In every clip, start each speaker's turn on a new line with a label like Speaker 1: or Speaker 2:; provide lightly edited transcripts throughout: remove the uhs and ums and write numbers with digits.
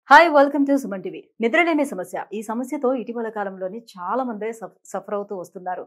Speaker 1: Hi welcome to Suman TV. నిద్రలేమి సమస్య. ఈ సమస్యతో ఇటీవల కాలంలోని చాలా మంది సఫర్ అవుతూ వస్తున్నారు.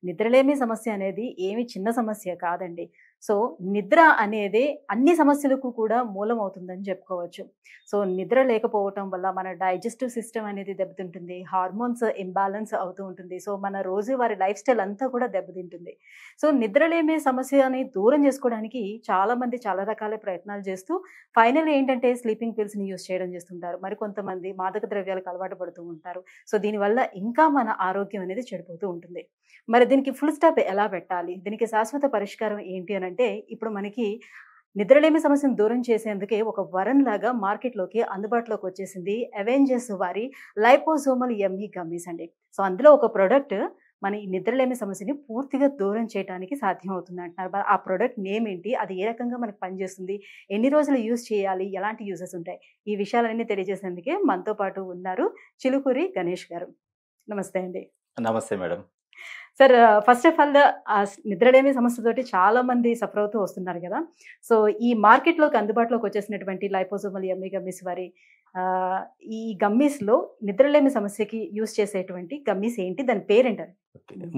Speaker 1: నిద్రలేమి సమస్య అనేది ఏమి చిన్న సమస్య కాదండి. సో నిద్ర అనేది అన్ని సమస్యలకు కూడా మూలం అవుతుందని చెప్పుకోవచ్చు. సో నిద్ర లేకపోవటం వల్ల మన డైజెస్టివ్ సిస్టమ్ అనేది దెబ్బతింటుంది. హార్మోన్స్ ఇంబాలెన్స్ అవుతూ ఉంటుంది. సో మన రోజువారీ లైఫ్ స్టైల్ అంతా కూడా దెబ్బతింటుంది. సో నిద్రలేమి సమస్యని దూరం చేసుకోవడానికి చాలా మంది చాలా రకాల ప్రయత్నాలు చేస్తూ ఫైనల్ ఏంటంటే స్లీపింగ్ పిల్స్‌ని యూజ్ చేయడం చేస్తుంటారు. మరికొంతమంది మాదక ద్రవ్యాలకు అలవాటు పడుతూ ఉంటారు. సో దీనివల్ల ఇంకా మన ఆరోగ్యం అనేది చెడిపోతూ ఉంటుంది. మరి దీనికి ఫుల్ స్టాప్ ఎలా పెట్టాలి? దీనికి శాశ్వత పరిష్కారం ఏంటి అనంటే ఇప్పుడు మనకి నిద్రలేమి సమస్యను దూరం చేసేందుకే ఒక వరంలాగా మార్కెట్‌లోకి అందుబాటులోకి వచ్చేసింది అవెంజర్స్ వారి లైపోసోమల్ యమ్మీ గమ్మీస్ అండి. సో అందులో ఒక ప్రొడక్ట్ మన ఈ నిద్రలేమి సమస్యని పూర్తిగా దూరం చేయడానికి సాధ్యం అవుతుంది అంటున్నారు. ఆ ప్రొడక్ట్ నేమ్ ఏంటి? అది ఏ రకంగా మనకు పనిచేస్తుంది? ఎన్ని రోజులు యూజ్ చేయాలి? ఎలాంటి యూజెస్ ఉంటాయి? ఈ విషయాలన్నీ తెలియజేసేందుకే మనతో పాటు ఉన్నారు చిలుకూరి గణేష్ గారు. నమస్తే అండి.
Speaker 2: నమస్తే madam.
Speaker 1: Sir, first of all నిద్రలేమి సమస్యతోటి చాలా మంది సఫర్ అవుతూ వస్తున్నారు కదా! సో ఈ మార్కెట్‌లోకి అందుబాటులోకి వచ్చేసినటువంటి లైపోసోమల్ యమ్మీ గమ్మీస్ వారి ఈ గమ్మీస్‌లో నిద్రలేమి సమస్యకి యూజ్ చేసేటువంటి గమ్మీస్ ఏంటి? దాని పేరేంటది?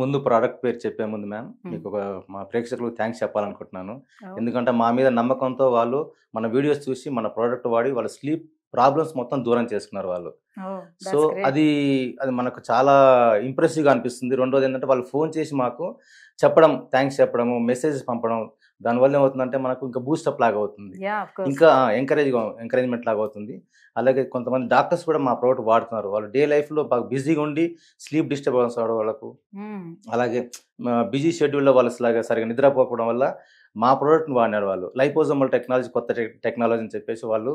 Speaker 2: ముందు ప్రోడక్ట్ పేరు చెప్పే ముందు మ్యామ్ మీకు మా ప్రేక్షకులకు థ్యాంక్స్ చెప్పాలనుకుంటున్నాను. ఎందుకంటే మా మీద నమ్మకంతో వాళ్ళు మన వీడియోస్ చూసి మన ప్రోడక్ట్ వాడి వాళ్ళ స్లీప్ ప్రాబ్లమ్స్ మొత్తం దూరం చేసుకున్నారు వాళ్ళు. సో అది మనకు చాలా ఇంప్రెసివ్గా అనిపిస్తుంది. రెండోది ఏంటంటే వాళ్ళు ఫోన్ చేసి మాకు చెప్పడం, థ్యాంక్స్ చెప్పడము, మెసేజెస్ పంపడం, దానివల్ల ఏమవుతుందంటే మనకు ఇంకా బూస్టప్ లాగా అవుతుంది, ఇంకా ఎంకరేజ్మెంట్ లాగా అవుతుంది. అలాగే కొంతమంది డాక్టర్స్ కూడా మా ప్రోడక్ట్ వాడుతున్నారు. వాళ్ళు డే లైఫ్లో బాగా బిజీగా ఉండి స్లీప్ డిస్టర్బెన్స్ అవడం వాళ్ళకు, అలాగే బిజీ షెడ్యూల్లో వాళ్ళు సరిగా నిద్రపోకపోవడం వల్ల మా ప్రోడక్ట్ని వాడినారు వాళ్ళు. లైపోజోమల్ టెక్నాలజీ కొత్త టెక్నాలజీ అని చెప్పేసి వాళ్ళు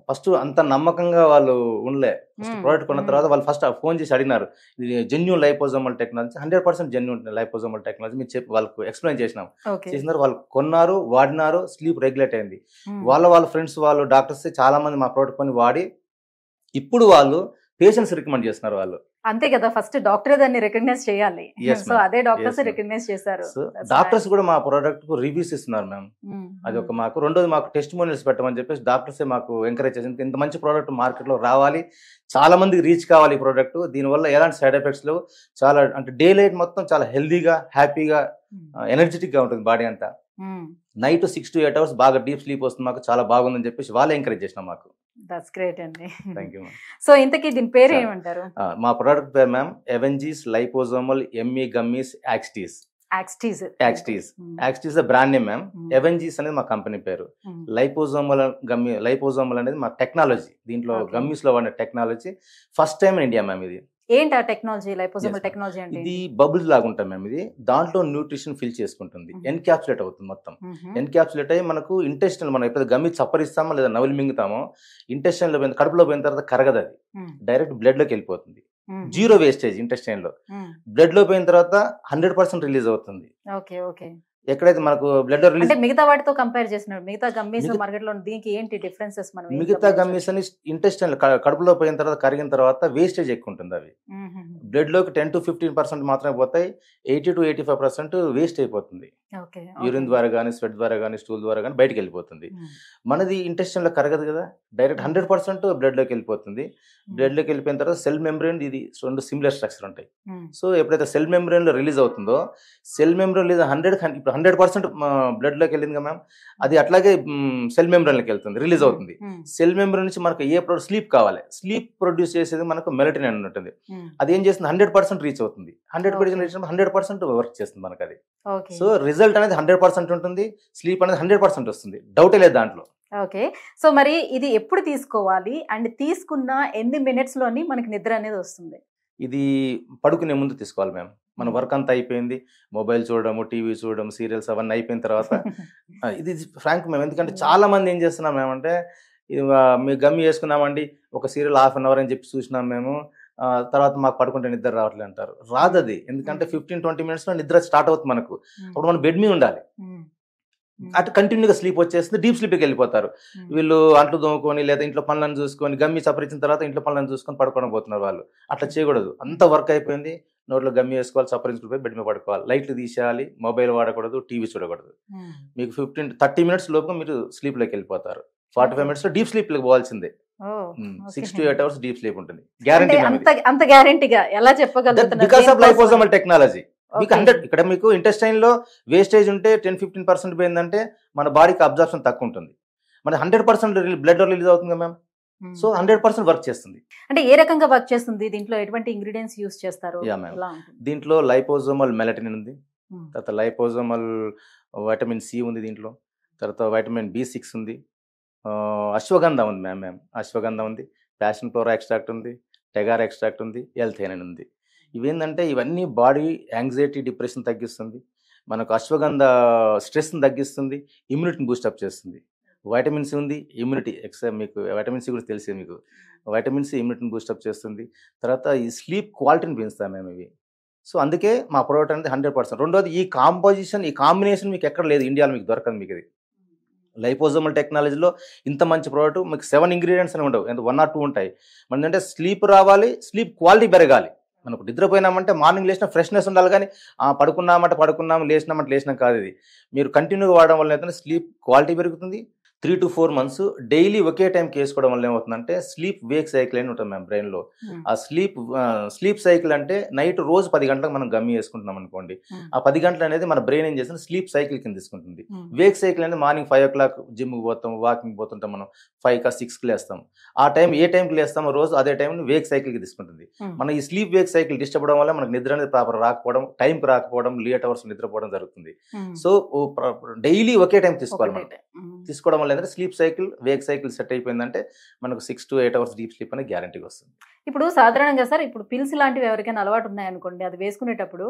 Speaker 2: ఫస్ట్ అంత నమ్మకంగా వాళ్ళు ఉండలే. ఫస్ట్ ప్రోడక్ట్ కొన్న తర్వాత వాళ్ళు ఫస్ట్ ఫోన్ చేసి అడిగినారు, ఇది genuine liposomal technology, 100% genuine liposomal technology మీరు చెప్పి వాళ్ళకు ఎక్స్ప్లెయిన్ చేసినాం. చేసినారు, వాళ్ళు కొన్నారు, వాడినారు, స్లీప్ రెగ్యులేట్ అయింది. వాళ్ళ ఫ్రెండ్స్ వాళ్ళు డాక్టర్స్ చాలా మంది మా ప్రోడక్ట్ కొని వాడి ఇప్పుడు వాళ్ళు పేషెంట్స్ రికమెండ్ చేస్తున్నారు వాళ్ళు.
Speaker 1: అంతే కదా, ఫస్ట్ డాక్టర్ దాన్ని రికగ్నైజ్ చేయాలి. సో అదే డాక్టర్స్ రికగ్నైజ్ చేశారు.
Speaker 2: డాక్టర్స్ కూడా మా ప్రోడక్ట్ కు రివ్యూస్ ఇస్తున్నారు మ్యామ్. అది ఒక మాకు. రెండోది మాకు టెస్టిమోనియల్స్ పెట్టమని చెప్పేసి డాక్టర్స్ మాకు ఎంకరేజ్ చేసింది. ఇంత మంచి ప్రోడక్ట్ మార్కెట్ లో రావాలి, చాలా మందికి రీచ్ కావాలి ఈ ప్రోడక్ట్. దీనివల్ల ఎలాంటి సైడ్ ఎఫెక్ట్స్ లేవు. చాలా అంటే డే లైట్ మొత్తం చాలా హెల్దీగా, హ్యాపీగా, ఎనర్జెటిక్ గా ఉంటుంది బాడీ అంతా. నైట్ 6 to 8 hours బాగా డీప్ స్లీప్ వస్తుంది, మాకు చాలా బాగుందని చెప్పేసి వాళ్ళే ఎంకరేజ్ చేసినాం మాకు.
Speaker 1: దట్స్ గ్రేట్ అండి.
Speaker 2: Thank you ma'am.
Speaker 1: సో ఇంతకీ దీని పేరు ఏమంటారు?
Speaker 2: మా ప్రోడక్ట్ పేరు మ్యామ్ అవెంజీస్ లైపోజోమల్ యమ్మీ గమ్మీస్ యాక్స్టీస్. యాక్స్టీస్ బ్రాండ్ నేమ్ మ్యామ్. అవెంజీస్ అనేది మా కంపెనీ పేరు. లైపోజోమల్ అనేది మా టెక్నాలజీ. దీంట్లో గమ్మీస్ లో వాడిన technology first time in India ma'am. ఇది
Speaker 1: ఏంటి ఆ టెక్నాలజీ? లైపోజోమల్ టెక్నాలజీ అంటే
Speaker 2: ఇది బబుల్స్ లాగా ఉంటుంది మ్యామ్. ఇది దాంట్లో న్యూట్రిషన్ ఫిల్ చేసుకుంటుంది, ఎన్క్యాప్సులేట్ అవుతుంది మొత్తం. ఎన్క్యాప్సులేట్ అయ్యి మనకు ఇంటెస్టైన్, మనం ఎప్పుడు గమ్మి చప్పరిస్తామో లేదా నవలి మింగుతామో, ఇంటెస్టైన్ లో పోయిన కడుపులో పోయిన తర్వాత కరగదు, అది డైరెక్ట్ బ్లడ్ లోకి వెళ్ళిపోతుంది. జీరో వేస్టేజ్ ఇంటెస్టైన్ లో. బ్లడ్ లో పోయిన తర్వాత 100% రిలీజ్ అవుతుంది. ఎక్కడైతే మనకు బ్లడ్ రిలీజ్,
Speaker 1: మిగతా వాటితో కంపేర్ చేసినప్పుడు మిగతా గమ్మీస్ మార్కెట్ లో దీనికి ఏంటి డిఫరెన్సెస్?
Speaker 2: మిగతా గమ్మీస్ అని ఇంటెస్టైన్ కడుపులో పోయిన తర్వాత కరిగిన తర్వాత వేస్టేజ్ ఎక్కువ ఉంటుంది. అవి బ్లడ్ లోకి 10 to 15% మాత్రమే పోతాయి. 80 to 85% వేస్ట్ అయిపోతుంది. యూరిన్ ద్వారా కానీ, స్వెట్ ద్వారా కానీ, స్టూల్ ద్వారా కానీ బయటకు వెళ్ళిపోతుంది. మనది ఇంటెస్టైన్ లో కరగదు కదా, డైరెక్ట్ 100% బ్లడ్ లోకి వెళ్ళిపోతుంది. బ్లడ్ లోకి వెళ్ళిపోయిన తర్వాత సెల్ మెంబ్రెయిన్, ఇది రెండు సిమిలర్ స్ట్రక్చర్ ఉంటాయి. సో ఎప్పుడైతే సెల్ మెంబ్రెయిన్ లో రిలీజ్ అవుతుందో, సెల్ మెంబ్రెయిన్ రిలీజ్ 100% బ్లడ్ లోకి వెళ్ళింది కదా మ్యామ్, అది అట్లాగే సెల్ మెంబ్రెయిన్ లోకి వెళ్తుంది, రిలీజ్ అవుతుంది. సెల్ మెంబ్రెయిన్ నుంచి మనకు ఏ ప్రొడ్యూస్, స్లీప్ కావాలి, స్లీప్ ప్రొడ్యూస్ చేసేది మనకు మెలటోనిన్ అని ఉంటుంది. అది ఏం చేస్తుంది, 100% రీచ్ అవుతుంది. 100% వర్క్ చేస్తుంది మనకు అది. సో రిజల్ట్ అనేది 100% ఉంటుంది, స్లీప్ అనేది 100% వస్తుంది, డౌటే లేదు దాంట్లో.
Speaker 1: ఓకే. సో మరి ఇది ఎప్పుడు తీసుకోవాలి అండ్ తీసుకున్న ఎన్ని మినిట్స్ లోని మనకి నిద్ర అనేది వస్తుంది?
Speaker 2: ఇది పడుకునే ముందు తీసుకోవాలి మ్యామ్. మన వర్క్ అంతా అయిపోయింది, మొబైల్ చూడడము, టీవీ చూడడం, సీరియల్స్ అవన్నీ అయిపోయిన తర్వాత ఇది ఫ్రాంక్ మ్యామ్. ఎందుకంటే చాలా మంది ఏం చేస్తున్నాం మేమంటే, ఇది మేము గమ్మి వేసుకున్నామండి, ఒక సీరియల్ 1/2 hour అని చెప్పి చూసినాం మేము, తర్వాత మాకు పడుకుంటే నిద్ర రావట్లేదు అంటారు. రాదు అది. ఎందుకంటే 15-20 minutes లో నిద్ర స్టార్ట్ అవుతుంది మనకు. అప్పుడు మనం బెడ్ మీద ఉండాలి. అటు కంటిన్యూగా స్లీప్ వచ్చేస్తుంది, డీప్ స్లీప్కి వెళ్ళిపోతారు. వీళ్ళు అంట్లు దోముకొని లేదా ఇంట్లో పనులను చూసుకొని, గమ్మి సపరించిన తర్వాత ఇంట్లో పనులను చూసుకొని పడుకోవడం పోతున్నారు వాళ్ళు. అట్లా చేయకూడదు. అంత వర్క్ అయిపోయింది, నోట్లో గమ్మి వేసుకోవాలి, సపరించుకుని బెడ్ మీద పడుకోవాలి, లైట్లు తీసేయాలి, మొబైల్ వాడకూడదు, టీవీ చూడకూడదు. మీకు 15-30 minutes లోపు మీరు స్లీప్లోకి వెళ్ళిపోతారు. 45 minutes లో డీప్ స్లీప్ పోవాల్సిందే.
Speaker 1: ఓ
Speaker 2: 6 to
Speaker 1: okay
Speaker 2: 8 hours deep sleep ఉంటుంది,
Speaker 1: అంటే
Speaker 2: గ్యారంటీ
Speaker 1: అంత గ్యారెంటీగా ఎలా చెప్పగలుగుతున్నారు
Speaker 2: బికాస్ ఆఫ్
Speaker 1: దేనికోసం అని?
Speaker 2: Liposomal technology. మీకు
Speaker 1: ఓకే
Speaker 2: 100 ఇక్కడ మీకు ఇంటెస్టైన్ లో వేస్టేజ్ ఉంటే 10-15% పోయిందంటే మన బాడీకి అబ్జర్ప్షన్ తక్కువ ఉంటుంది, మన 100% బ్లడ్ రిలీజ్ అవుతుంది మ్యామ్. సో 100% వర్క్ చేస్తుంది.
Speaker 1: అంటే ఏ రకంగా వర్క్ చేస్తుంది, దీంట్లో ఎటువంటి ఇంగ్రీడియంట్స్ యూస్ చేస్తారు,
Speaker 2: యా మ్యామ్.
Speaker 1: ఎలా ఉంటుంది?
Speaker 2: దీంట్లో లైపోజోమల్ మెలటిన్ ఉంది,
Speaker 1: మ్మ్.
Speaker 2: తర్వాత లైపోజోమల్ వైటమిన్ సి ఉంది, దీంట్లో తర్వాత వైటమిన్ B6 ఉంది, అశ్వగంధ ఉంది మ్యామ్, అశ్వగంధ ఉంది, ప్యాషన్ ఫ్లోరా ఎక్స్ట్రాక్ట్ ఉంది, టెగార్ ఎక్స్ట్రాక్ట్ ఉంది, ఎల్థైనిన్ ఉంది. ఇవేంటంటే ఇవన్నీ బాడీ యాంగ్జైటీ డిప్రెషన్ తగ్గిస్తుంది, మనకు అశ్వగంధ స్ట్రెస్ని తగ్గిస్తుంది, ఇమ్యూనిటీని బూస్టప్ చేస్తుంది. వైటమిన్ సి ఉంది, ఇమ్యూనిటీ మీకు వైటమిన్ సి గురించి తెలిసింది మీకు, వైటమిన్ సి ఇమ్యూనిటీని బూస్టప్ చేస్తుంది. తర్వాత ఈ స్లీప్ క్వాలిటీని పెంచుతాం మేము ఇవి. సో అందుకే మా ప్రోడక్ట్ అనేది 100%. రెండోది ఈ కాంపోజిషన్, ఈ కాంబినేషన్ మీకు ఎక్కడ లేదు, ఇండియాలో మీకు దొరకదు మీకు ఇది. లైపోజోమల్ టెక్నాలజీలో ఇంత మంచి ప్రోడక్ట్ మీకు 7 ఇంగ్రీడియంట్స్ అని ఉండవు, 1 or 2 ఉంటాయి. మనదంటే స్లీప్ రావాలి, స్లీప్ క్వాలిటీ పెరగాలి. మనకు నిద్రపోయినామంటే మార్నింగ్ లేచిన ఫ్రెష్నెస్ ఉండాలి, కానీ పడుకున్నామంటే పడుకున్నాము, లేచినామంటే లేచినాం కాదు. ఇది మీరు కంటిన్యూగా వాడడం వల్ల ఏంటంటే స్లీప్ క్వాలిటీ పెరుగుతుంది. 3 to 4 months డైలీ ఒకే టైంకి వేసుకోవడం వల్ల ఏమవుతుందంటే స్లీప్ వేక్ సైకిల్ అని ఉంటుంది మ్యామ్ బ్రెయిన్లో. ఆ స్లీప్ సైకిల్ అంటే నైట్ రోజు 10 గంటలకు మనం గమ్మి వేసుకుంటున్నాం అనుకోండి, ఆ 10 గంటలు అనేది మన బ్రెయిన్ ఏం చేస్తుంది, స్లీప్ సైకిల్ కింద తీసుకుంటుంది. వేక్ సైకిల్ అనేది మార్నింగ్ 5 o'clock జిమ్కి పోతాం, వాకింగ్ పోతుంటాం, మనం 5-6కి లేస్తాం. ఆ టైం ఏ టైంకి లేస్తామో రోజు అదే టైంని వేక్ సైకిల్కి తీసుకుంటుంది. మన ఈ స్లీప్ వేక్ సైకిల్ డిస్టర్బ్ అవ్వడం వల్ల మనకు నిద్ర అనేది ప్రాపర్ రాకపోవడం, టైంకి రాకపోవడం, లేట్ అవర్స్ నిద్రపోవడం జరుగుతుంది. సో డైలీ ఒకే టైం తీసుకోవాలి మనం. తీసుకోవడం వల్ల ఏంటంటే sleep cycle Wake cycle set అయిపోయిందంటే మనకు 6 to 8 hours డీప్ స్లీప్ అనేది గ్యారంటీగా వస్తుంది.
Speaker 1: ఇప్పుడు సాధారణంగా సార్, ఇప్పుడు పిల్స్ లాంటివి ఎవరికైనా అలవాటు ఉన్నాయనుకోండి, అది వేసుకునేటప్పుడు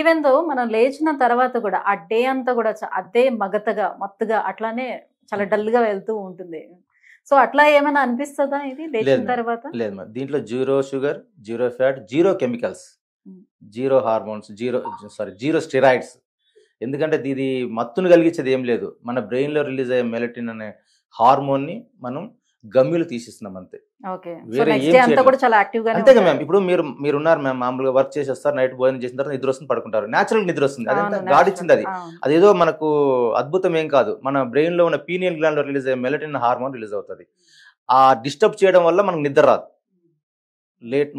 Speaker 1: ఈవెన్ దో మనం లేచిన తర్వాత కూడా ఆ డే అంతా కూడా అదే మత్తుగా అట్లానే చాలా డల్ గా వెళ్తూ ఉంటుంది. సో అట్లా ఏమైనా అనిపిస్తుందా ఇది లేచిన తర్వాత?
Speaker 2: లేదు మ్యామ్, దీంట్లో 0 sugar, 0 fat, 0 chemicals, 0 hormones, 0 steroids. ఎందుకంటే ఇది మత్తును కలిగించేది ఏం లేదు, మన బ్రెయిన్లో రిలీజ్ అయ్యే మెలటిన్ అనే హార్మోన్ని మనం గమ్యులు తీసిస్తున్నాం అంతే. అంతేగా మ్యామ్. ఇప్పుడు మీరు ఉన్నారు మ్యామ్, మామూలుగా వర్క్ చేసేస్తారు, నైట్ భోజనం చేసిన తర్వాత నిద్ర వస్తుంది, పడుకుంటారు, న్యాచురల్ నిద్ర వస్తుంది, అదంతా గాడ్ ఇచ్చింది. అదేదో మనకు అద్భుతం ఏం కాదు, మన బ్రెయిన్ లో ఉన్న పీనియల్ గ్లాండ్ లో రిలీజ్ అయ్యే మెలటిన్ హార్మోన్ రిలీజ్ అవుతుంది. ఆ డిస్టర్బ్ చేయడం వల్ల మనకు నిద్ర రాదు.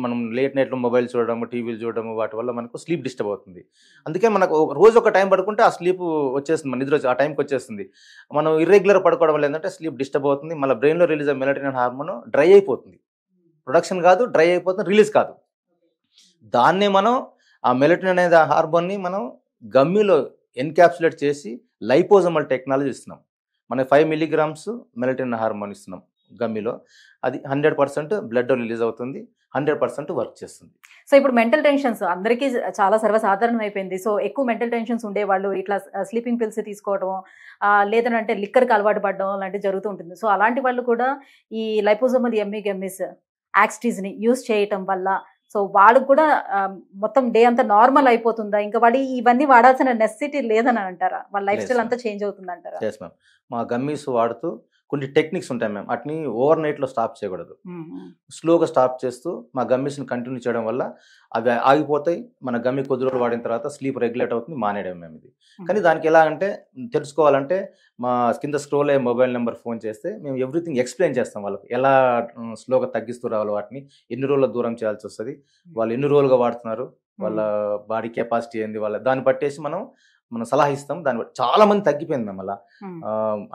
Speaker 2: మనం లేట్ నైట్లో మొబైల్ చూడడము, టీవీలు చూడడము, వాటి వల్ల మనకు స్లీప్ డిస్టర్బ్ అవుతుంది. అందుకే మనకు రోజు ఒక టైం పడుకుంటే ఆ స్లీప్ వచ్చేస్తుంది, మన నిద్ర ఆ టైంకి వచ్చేస్తుంది. మనం ఇర్రెగ్యులర్ పడుకోవడం వల్ల ఏంటంటే స్లీప్ డిస్టర్బ్ అవుతుంది, మళ్ళీ బ్రెయిన్లో రిలీజ్ అయ్యే మెలటిన్ హార్మోన్ డ్రై అయిపోతుంది, ప్రొడక్షన్ కాదు, డ్రై అయిపోతుంది, రిలీజ్ కాదు. దాన్నే మనం ఆ మెలటిన్ అనేది ఆ హార్మోన్ని మనం గమ్మిలో ఎన్క్యాప్సులేట్ చేసి లైపోజోమల్ టెక్నాలజీ ఇస్తున్నాం. మనం 5 milligrams మెలటిన్ హార్మోన్ ఇస్తున్నాం గమ్మిలో, అది 100% బ్లడ్ రిలీజ్ అవుతుంది, 100% వర్క్ చేస్తుంది.
Speaker 1: సో ఇప్పుడు మెంటల్ టెన్షన్స్ అందరికీ చాలా సర్వసాధారణం అయిపోయింది. సో ఎక్కువ మెంటల్ టెన్షన్స్ ఉండేవాళ్ళు ఇట్లా స్లీపింగ్ పిల్స్ తీసుకోవడం, లేదంటే లిక్కర్కి అలవాటు పడడం లాంటివి జరుగుతూ ఉంటుంది. సో అలాంటి వాళ్ళు కూడా ఈ లైపోజోమల్ ఎమ్మీ గమ్మీస్ యాక్స్టీజ్ని యూస్ చేయటం వల్ల సో వాళ్ళకు కూడా మొత్తం డే అంతా నార్మల్ అయిపోతుందా, ఇంకా వాడి ఇవన్నీ వాడాల్సిన నెసెసిటీ లేదని అంటారా, వాళ్ళ లైఫ్ స్టైల్ అంతా చేంజ్ అవుతుంది అంటారా?
Speaker 2: ఎస్ మ్యామ్, మా గమ్మీస్ వాడుతూ కొన్ని టెక్నిక్స్ ఉంటాయి మ్యామ్, వాటిని ఓవర్ నైట్లో స్టాప్ చేయకూడదు, స్లోగా స్టాప్ చేస్తూ మా గమ్మీస్ని కంటిన్యూ చేయడం వల్ల అవి ఆగిపోతాయి. మన గమ్మి కొద్ది రోజులు వాడిన తర్వాత స్లీప్ రెగ్యులేట్ అవుతుంది, మానేయడం మేము ఇది. కానీ దానికి ఎలా అంటే తెలుసుకోవాలంటే మా కింద స్క్రోల్ అయ్యే మొబైల్ నెంబర్ ఫోన్ చేస్తే మేము ఎవ్రీథింగ్ ఎక్స్ప్లెయిన్ చేస్తాం వాళ్ళకి, ఎలా స్లోగా తగ్గిస్తూ రావాలి, వాటిని ఎన్ని రోజుల దూరం చేయాల్సి వస్తుంది, వాళ్ళు ఎన్ని రోజులుగా వాడుతున్నారు, వాళ్ళ బాడీ కెపాసిటీ ఏంది, వాళ్ళ దాన్ని బట్టేసి మనం సలహా ఇస్తాం. దాన్ని బట్టి చాలా మంది తగ్గిపోయింది మేము అలా.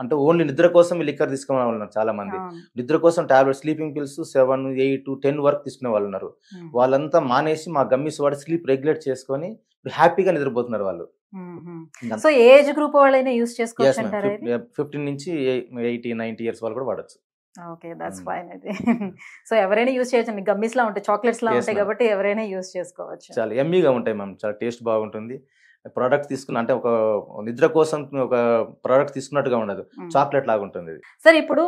Speaker 2: అంటే ఓన్లీ నిద్ర కోసం లిక్కర్ తీసుకునే వాళ్ళు ఉన్నారు చాలా మంది, నిద్ర కోసం టాబ్లెట్ స్లీపింగ్ పిల్స్ 7, 8, 10 వరకు తీసుకునే వాళ్ళు ఉన్నారు. వాళ్ళంతా మానేసి మా గమ్మీస్ వాడి స్లీప్ రెగ్యులేట్ చేసుకొని హ్యాపీగా నిద్రపోతున్నారు వాళ్ళు.
Speaker 1: సో ఏజ్ గ్రూప్ వాళ్ళైనా యూస్ చేసుకోవచ్చు అంటారా?
Speaker 2: 15 నుంచి 80, 90 years వాళ్ళు కూడా వాడచ్చు.
Speaker 1: ఓకే, దట్స్ ఫైన్ అయితే. సో ఎవరైనా యూస్ చేయొచ్చు, గమ్మీస్ లా ఉంటాయి, చాక్లెట్స్ లా ఉంటాయి కాబట్టి ఎవరైనా యూస్ చేసుకోవచ్చు.
Speaker 2: చాలా ఎమ్మీగా ఉంటాయి మ్యామ్, చాలా టేస్ట్ బాగుంటుంది. ప్రోడక్ట్ తీసుకున్న అంటే ఒక నిద్ర కోసం ఒక ప్రోడక్ట్ తీసుకున్నట్టుగా ఉండదు, చాక్లెట్ లాగా ఉంటుంది.
Speaker 1: సార్ ఇప్పుడు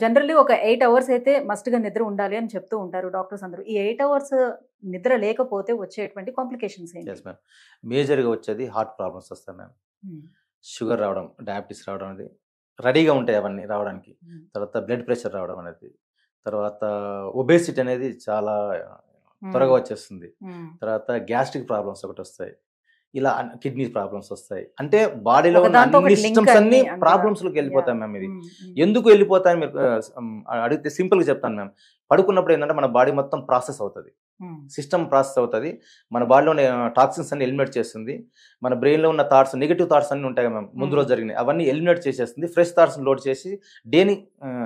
Speaker 1: జనరల్లీ ఒక 8 hours అయితే మస్ట్ గా నిద్ర ఉండాలి అని చెప్తూ ఉంటారు డాక్టర్స్ అందరూ. ఈ 8 hours నిద్ర లేకపోతే వచ్చేటువంటి కాంప్లికేషన్స్ ఏంటి?
Speaker 2: ఎస్ మ్యామ్, మేజర్గా వచ్చేది హార్ట్ ప్రాబ్లమ్స్ వస్తాయి మ్యామ్, షుగర్ రావడం, డయాబెటీస్ రావడం అనేది రెడీగా ఉంటాయి అవన్నీ రావడానికి. తర్వాత బ్లడ్ ప్రెషర్ రావడం అనేది, తర్వాత ఒబేసిటీ అనేది చాలా త్వరగా వచ్చేస్తుంది. తర్వాత గ్యాస్ట్రిక్ ప్రాబ్లమ్స్ ఒకటి వస్తాయి. ఇలా కిడ్నీ ప్రాబ్లమ్స్ వస్తాయి. అంటే బాడీలో ఉన్న
Speaker 1: ఒకదాంతో
Speaker 2: అన్ని
Speaker 1: ఒకటి లింక్
Speaker 2: సిస్టమ్స్ అన్ని
Speaker 1: అన్ని అందులో.
Speaker 2: ప్రాబ్లమ్స్లోకి వెళ్ళిపోతాయి
Speaker 1: Yeah.
Speaker 2: మ్యామ్. ఇది
Speaker 1: Mm.
Speaker 2: ఎందుకు వెళ్ళిపోతాయని మీరు అడిగితే సింపుల్గా చెప్తాను మ్యామ్. పడుకున్నప్పుడు ఏంటంటే మన బాడీ మొత్తం ప్రాసెస్ అవుతుంది,
Speaker 1: Mm.
Speaker 2: సిస్టమ్ ప్రాసెస్ అవుతుంది, మన బాడీలోని టాక్సిన్స్ అన్ని ఎలిమినేట్ చేస్తుంది, మన బ్రెయిన్లో ఉన్న థాట్స్ నెగిటివ్ థాట్స్ అన్ని ఉంటాయి మ్యామ్ ముందు రోజు జరిగినాయి, అవన్నీ ఎలిమినేట్ చేసేస్తుంది, ఫ్రెష్ థాట్స్ లోడ్ చేసి డేని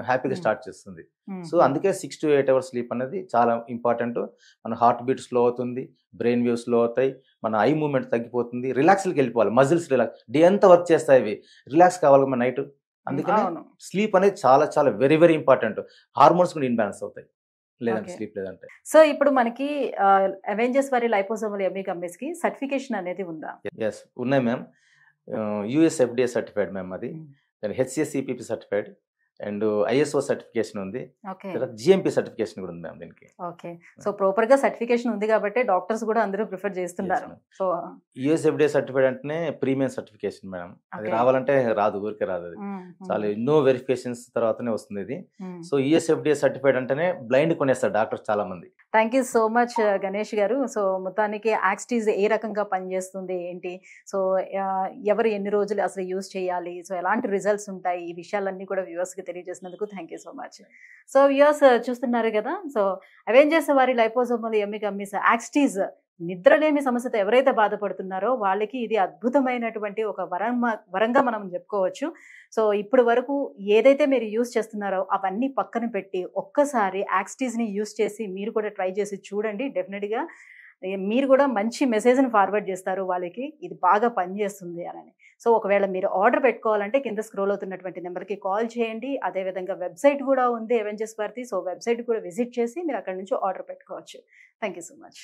Speaker 2: హ్యాపీగా స్టార్ట్ చేస్తుంది. సో అందుకే 6 to 8 hours స్లీప్ అనేది చాలా ఇంపార్టెంట్. మన హార్ట్ బీట్ స్లో అవుతుంది, బ్రెయిన్ వేవ్స్ స్లో అవుతాయి, మన ఐ మూవ్మెంట్ తగ్గిపోతుంది, రిలాక్స్కి వెళ్ళిపోవాలి, మజిల్స్ రిలాక్స్. డే అంతా వర్క్ చేస్తాయి, ఇవి రిలాక్స్ కావాలి మన నైట్. అందుకనే
Speaker 1: అవును.
Speaker 2: స్లీప్ అనేది చాలా చాలా వెరీ వెరీ ఇంపార్టెంట్. హార్మోన్స్ కూడా ఇన్బ్యాలెన్స్ అవుతాయి లేదంటే
Speaker 1: Okay.
Speaker 2: స్లీప్ లేదంటే.
Speaker 1: సో ఇప్పుడు మనకి అవెంజర్స్ వారి లైపోసోమల్ ఎమ్మి గమ్మీస్ కి సర్టిఫికేషన్ అనేది ఉందా?
Speaker 2: ఎస్ ఉన్నాయి ma'am. US FDA certified ma'am అది,
Speaker 1: Mm.
Speaker 2: దాని హెచ్సిఎస్సిపిపి సర్టిఫైడ్ అండ్ ఐఎస్ఓ సర్టిఫికేషన్ ఉంది,
Speaker 1: ఓకే.
Speaker 2: తర్వాత జిఎంపి సర్టిఫికేషన్ కూడా ఉంది మ్యామ్ దీనికి.
Speaker 1: ఓకే. సో ప్రాపర్ గా సర్టిఫికేషన్ ఉంది కాబట్టి డాక్టర్స్ కూడా అందరూ ప్రిఫర్ చేస్తున్నారు.
Speaker 2: ma'am.
Speaker 1: So
Speaker 2: US FDA certified అంటేనే ప్రీమియం సర్టిఫికేషన్ మేడం. అది
Speaker 1: Okay.
Speaker 2: రావాలంటే రాదు, ఊరికే రాదు. అది చాలా ఎన్నో వెరిఫికేషన్స్ తర్వాతనే వస్తుంది ఇది. సో యుఎస్ ఎఫ్డిఏ సర్టిఫైడ్ అంటేనే బ్లైండ్ కొనేస్తారు డాక్టర్స్ చాలా మంది.
Speaker 1: Thank you so much Ganesh గారు. సో మొత్తానికి యాక్స్టీజ్ ఏ రకంగా పనిచేస్తుంది ఏంటి, సో ఎవరు ఎన్ని రోజులు అసలు యూజ్ చేయాలి, సో ఎలాంటి రిజల్ట్స్ ఉంటాయి, ఈ విషయాలన్నీ కూడా వ్యూవర్స్కి తెలియజేసినందుకు thank you so much. So viewers చూస్తున్నారు కదా, సో అవెంజర్స్ వారి లైపోసోమల్ ఎమ్మి గమ్మీస్ యాక్స్టీజ్ నిద్రలేమి సమస్యతో ఎవరైతే బాధపడుతున్నారో వాళ్ళకి ఇది అద్భుతమైనటువంటి ఒక వరంగా మనం చెప్పుకోవచ్చు. సో ఇప్పుడు వరకు ఏదైతే మీరు యూజ్ చేస్తున్నారో అవన్నీ పక్కన పెట్టి ఒక్కసారి యాక్స్టీజ్ని యూజ్ చేసి మీరు కూడా ట్రై చేసి చూడండి. డెఫినెట్గా మీరు కూడా మంచి మెసేజ్ని ఫార్వర్డ్ చేస్తారు వాళ్ళకి, ఇది బాగా పనిచేస్తుంది అని. సో ఒకవేళ మీరు ఆర్డర్ పెట్టుకోవాలంటే కింద స్క్రోల్ అవుతున్నటువంటి నెంబర్కి కాల్ చేయండి. అదేవిధంగా వెబ్సైట్ కూడా ఉంది అవెంజర్స్ వారిది. సో వెబ్సైట్ కూడా విజిట్ చేసి మీరు అక్కడ నుంచి ఆర్డర్ పెట్టుకోవచ్చు. Thank you so much.